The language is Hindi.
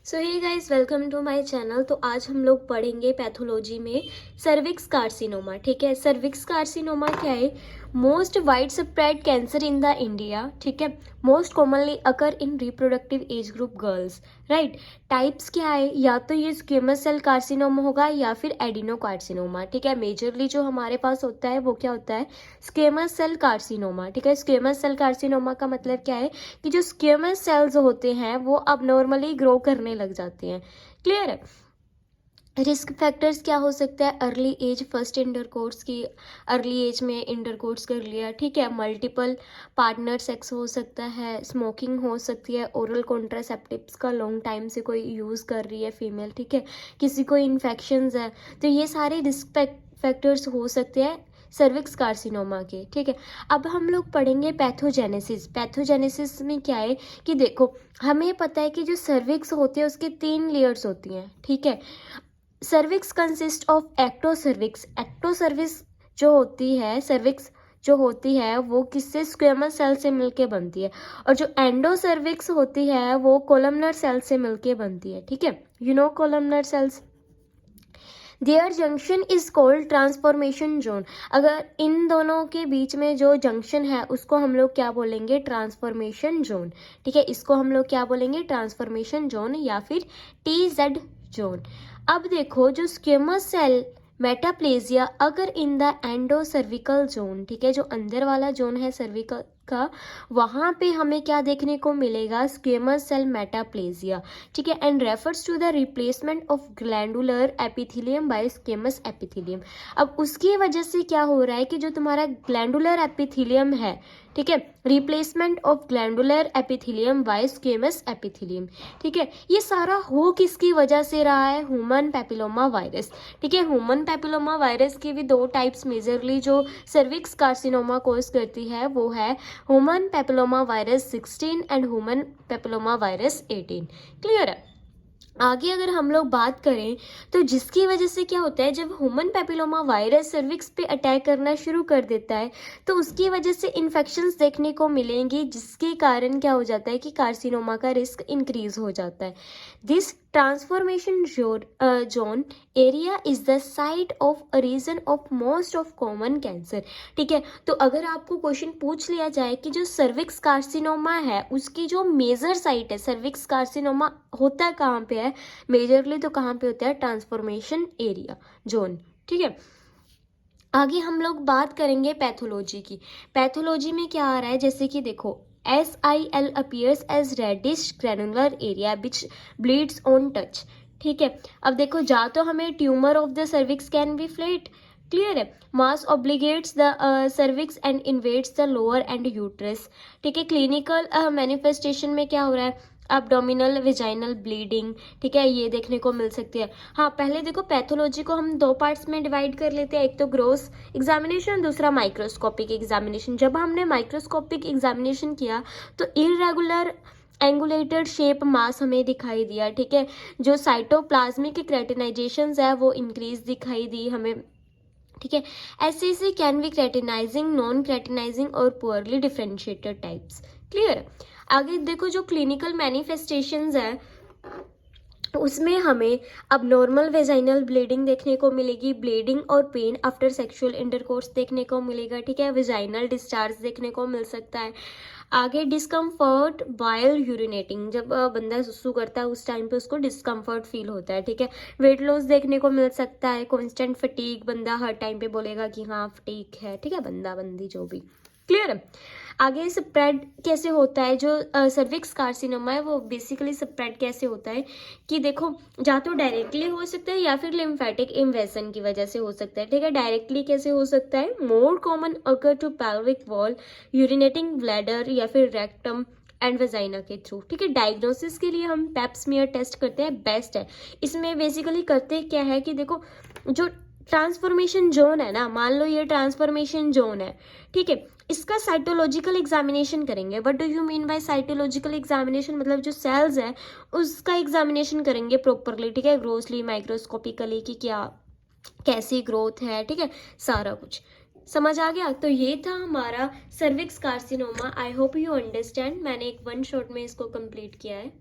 So hey guys, welcome to my channel. तो आज हम लोग पढ़ेंगे पैथोलॉजी में सर्विक्स कार्सिनोमा। ठीक है, सर्विक्स कार्सिनोमा क्या है? Most wide spread cancer in the India. ठीक है, मोस्ट कॉमनली अकर इन reproductive age group girls. Right, types क्या है? या तो ये स्क्वेमस सेल कार्सिनोमा होगा या फिर एडिनो कार्सिनोमा। ठीक है, मेजरली जो हमारे पास होता है वो क्या होता है? Squamous cell carcinoma. ठीक है, स्क्वेमस सेल कार्सिनोमा का मतलब क्या है कि जो स्क्वेमस सेल्स होते हैं वो अब नॉर्मली ग्रो करने लग जाते हैं। क्लियर है? रिस्क फैक्टर्स क्या हो सकता है? अर्ली एज, फर्स्ट इंटरकोर्स की अर्ली एज में इंटरकोर्स कर लिया। ठीक है, मल्टीपल पार्टनर सेक्स हो सकता है, स्मोकिंग हो सकती है, ओरल कॉन्ट्रासेप्टिव्स का लॉन्ग टाइम से कोई यूज़ कर रही है फीमेल। ठीक है, किसी को इन्फेक्शंस है, तो ये सारे रिस्क फैक्टर्स हो सकते हैं सर्विक्स कार्सिनोमा के। ठीक है, अब हम लोग पढ़ेंगे पैथोजेनेसिस। पैथोजेनेसिस में क्या है कि देखो, हमें पता है कि जो सर्विक्स होते हैं उसके 3 लेयर्स होती हैं। ठीक है, सर्विक्स कंसिस्ट ऑफ एक्टोसर्विक्स। एक्टोसर्विक्स जो होती है, सर्विक्स जो होती है वो किससे? स्क्वेमस सेल से मिलके बनती है। और जो एंडोसर्विक्स होती है वो कोलमनर सेल से मिलके बनती है। ठीक है, you know columnar cells, their junction is called transformation zone. अगर इन दोनों के बीच में जो जंक्शन है उसको हम लोग क्या बोलेंगे? Transformation zone. ठीक है, इसको हम लोग क्या बोलेंगे? ट्रांसफॉर्मेशन जोन या फिर TZ जोन। अब देखो, जो स्क्वेमस सेल मेटाप्लेजिया अगर इन द एंडोसर्विकल जोन, ठीक है, जो अंदर वाला जोन है सर्विकल का, वहाँ पे हमें क्या देखने को मिलेगा? Squamous cell metaplasia. ठीक है, and refers to the replacement of glandular epithelium by squamous epithelium. अब उसकी वजह से क्या हो रहा है कि जो तुम्हारा ग्लैंडुलर एपिथेलियम है, ठीक है, replacement of glandular epithelium by squamous epithelium. ठीक है, ये सारा हो किसकी वजह से रहा है? Human papilloma virus. ठीक है, ह्यूमन पैपिलोमा वायरस की भी 2 टाइप्स मेजरली जो सर्विक्स कार्सिनोमा कोज करती है वो है human papilloma virus 16 and human papilloma virus 18। Clear है? आगे अगर हम लोग बात करें तो जिसकी वजह से क्या होता है, जब ह्यूमन पैपिलोमा वायरस सर्विक्स पे अटैक करना शुरू कर देता है तो उसकी वजह से इन्फेक्शंस देखने को मिलेंगी, जिसके कारण क्या हो जाता है कि कार्सिनोमा का रिस्क इंक्रीज हो जाता है। This transformation zone area is the site of region of most of common cancer. ठीक है, तो अगर आपको क्वेश्चन पूछ लिया जाए कि जो सर्विक्स कार्सिनोमा है उसकी जो मेजर साइट है, सर्विक्स कार्सिनोमा होता कहाँ पे है मेजरली, तो कहाँ पे होता है? Transformation area zone. ठीक है, आगे हम लोग बात करेंगे पैथोलॉजी की। पैथोलॉजी में क्या आ रहा है, जैसे कि देखो, SIL appears as reddish granular area which bleeds on touch। ठीक है, अब देखो, जा तो हमें tumour of the cervix can be flat. Clear है? Mass obligates the cervix and invades the lower end uterus. ठीक है, क्लिनिकल मैनिफेस्टेशन में क्या हो रहा है? abdominal vaginal bleeding. ठीक है, ये देखने को मिल सकती है। हाँ, पहले देखो, पैथोलॉजी को हम 2 पार्ट्स में डिवाइड कर लेते हैं, एक तो ग्रोस एग्जामिनेशन, दूसरा माइक्रोस्कोपिक एग्जामिनेशन। जब हमने माइक्रोस्कोपिक एग्जामिनेशन किया तो इरेगुलर एंगुलेटेड शेप मास हमें दिखाई दिया। ठीक है, जो साइटोप्लाज्मिक क्रेटिनाइजेशंस है वो इंक्रीज दिखाई दी हमें। ठीक है, ऐसे कैन बी क्रेटिनाइजिंग, नॉन क्रेटिनाइजिंग और पुअरली डिफ्रेंशिएटेड टाइप्स। क्लियर? आगे देखो, जो क्लिनिकल मैनिफेस्टेशंस है उसमें हमें अब नॉर्मल वेजाइनल ब्लीडिंग देखने को मिलेगी, ब्लीडिंग और पेन आफ्टर सेक्सुअल इंटरकोर्स देखने को मिलेगा। ठीक है, वेजाइनल डिस्चार्ज देखने को मिल सकता है। आगे डिस्कम्फर्ट बाइल यूरिनेटिंग, जब बंदा सुसु करता है उस टाइम पे उसको डिस्कम्फर्ट फील होता है। ठीक है, वेट लॉस देखने को मिल सकता है, कॉन्स्टेंट फटीक, बंदा हर टाइम पे बोलेगा कि हाँ फटीक है। ठीक है, बंदा बंदी जो भी। क्लियर है? आगे स्प्रेड कैसे होता है? जो सर्विक्स कार्सिनोमा है वो बेसिकली स्प्रेड कैसे होता है कि देखो, या तो डायरेक्टली हो सकता है या फिर लिम्फेटिक इन्वेजन की वजह से हो सकता है। ठीक है, डायरेक्टली कैसे हो सकता है? More common occur to pelvic wall, urinating bladder या फिर रेक्टम एंड वेजाइना के थ्रू। ठीक है, डायग्नोसिस के लिए हम पेप स्मीयर टेस्ट करते हैं, बेस्ट है। इसमें बेसिकली करते क्या है कि देखो, जो ट्रांसफॉर्मेशन जोन है ना, मान लो ये ट्रांसफॉर्मेशन जोन है, ठीक है, इसका साइटोलॉजिकल एग्जामिनेशन करेंगे। What do you mean by cytological examination? मतलब जो सेल्स है उसका एग्जामिनेशन करेंगे प्रॉपरली। ठीक है, ग्रोसली माइक्रोस्कोपिकली कि क्या कैसी ग्रोथ है। ठीक है, सारा कुछ समझ आ गया? तो ये था हमारा cervix carcinoma. I hope you understand. मैंने एक 1 शॉट में इसको कंप्लीट किया है।